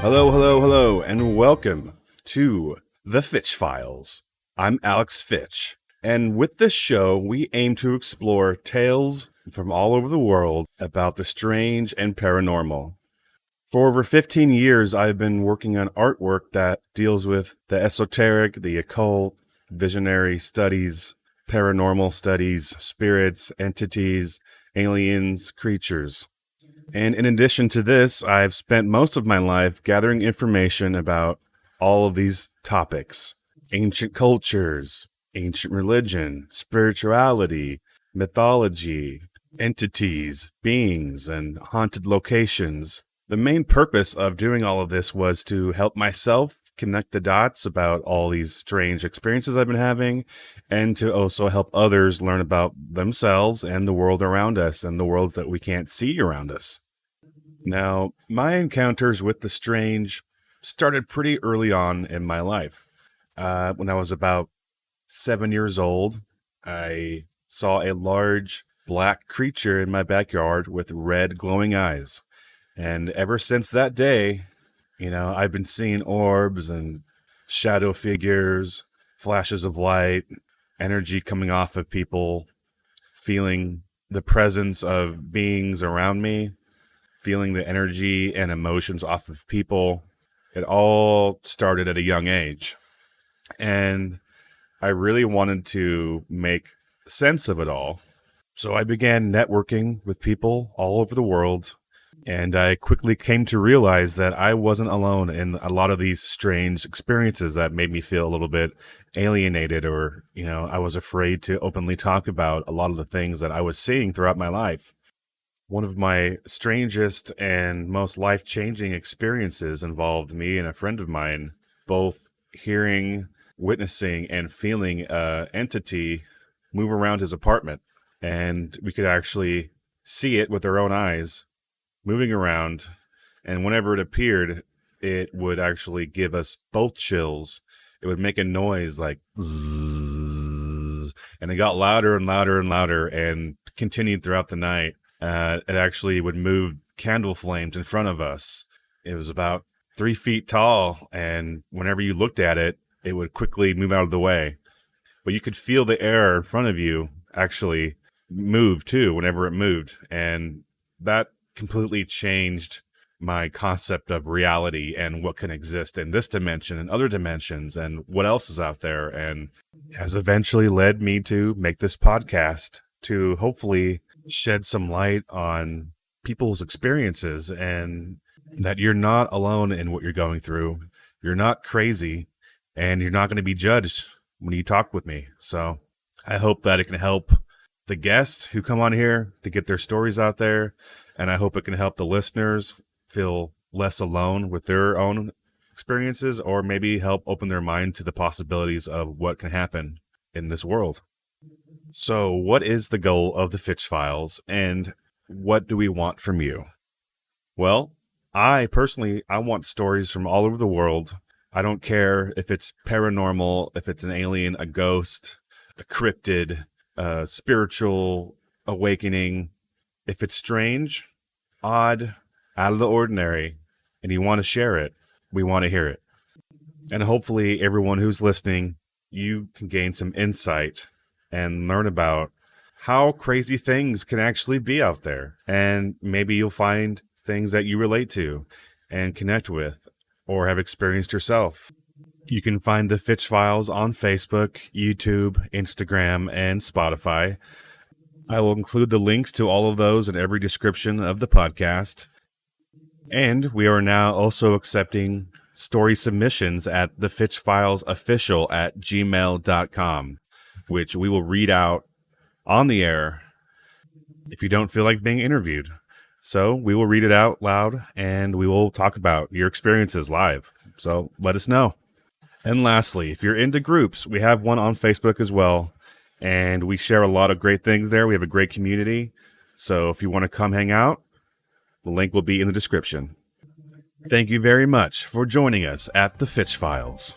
Hello, hello, hello, and welcome to The Fitch Files. I'm Alex Fitch, and with this show, we aim to explore tales from all over the world about the strange and paranormal. For over 15 years, I've been working on artwork that deals with the esoteric, the occult, visionary studies, paranormal studies, spirits, entities, aliens, creatures. And in addition to this, I've spent most of my life gathering information about all of these topics: ancient cultures, ancient religion, spirituality, mythology, entities, beings, and haunted locations. The main purpose of doing all of this was to help myself connect the dots about all these strange experiences I've been having, and to also help others learn about themselves and the world around us and the world that we can't see around us. Now, my encounters with the strange started pretty early on in my life. When I was about 7 years old, I saw a large black creature in my backyard with red glowing eyes. And ever since that day, I've been seeing orbs and shadow figures, flashes of light, energy coming off of people, feeling the presence of beings around me, feeling the energy and emotions off of people. It all started at a young age. And I really wanted to make sense of it all. So I began networking with people all over the world. And I quickly came to realize that I wasn't alone in a lot of these strange experiences that made me feel a little bit alienated, or, I was afraid to openly talk about a lot of the things that I was seeing throughout my life. One of my strangest and most life-changing experiences involved me and a friend of mine both hearing, witnessing, and feeling an entity move around his apartment. And we could actually see it with our own eyes moving around. And whenever it appeared, it would actually give us both chills. It would make a noise like zzzz, and it got louder and louder and louder and continued throughout the night. It actually would move candle flames in front of us. It was about 3 feet tall, and whenever you looked at it, it would quickly move out of the way. But you could feel the air in front of you actually move too whenever it moved. And that completely changed my concept of reality and what can exist in this dimension and other dimensions and what else is out there, and has eventually led me to make this podcast to hopefully shed some light on people's experiences, and that you're not alone in what you're going through. You're not crazy, and you're not going to be judged when you talk with me. So I hope that it can help the guests who come on here to get their stories out there, and I hope it can help the listeners feel less alone with their own experiences, or maybe help open their mind to the possibilities of what can happen in this world. So what is the goal of the Fitch Files, and what do we want from you? Well, I want stories from all over the world. I don't care if it's paranormal, if it's an alien, a ghost, a cryptid, a spiritual awakening. If it's strange, odd, out of the ordinary, and you want to share it, we want to hear it. And hopefully everyone who's listening, you can gain some insight and learn about how crazy things can actually be out there. And maybe you'll find things that you relate to and connect with or have experienced yourself. You can find the Fitch Files on Facebook, YouTube, Instagram, and Spotify. I will include the links to all of those in every description of the podcast. And we are now also accepting story submissions at thefitchfilesofficial@gmail.com. which we will read out on the air if you don't feel like being interviewed. So we will read it out loud, and we will talk about your experiences live. So let us know. And lastly, if you're into groups, we have one on Facebook as well, and we share a lot of great things there. We have a great community. So if you want to come hang out, the link will be in the description. Thank you very much for joining us at the Fitch Files.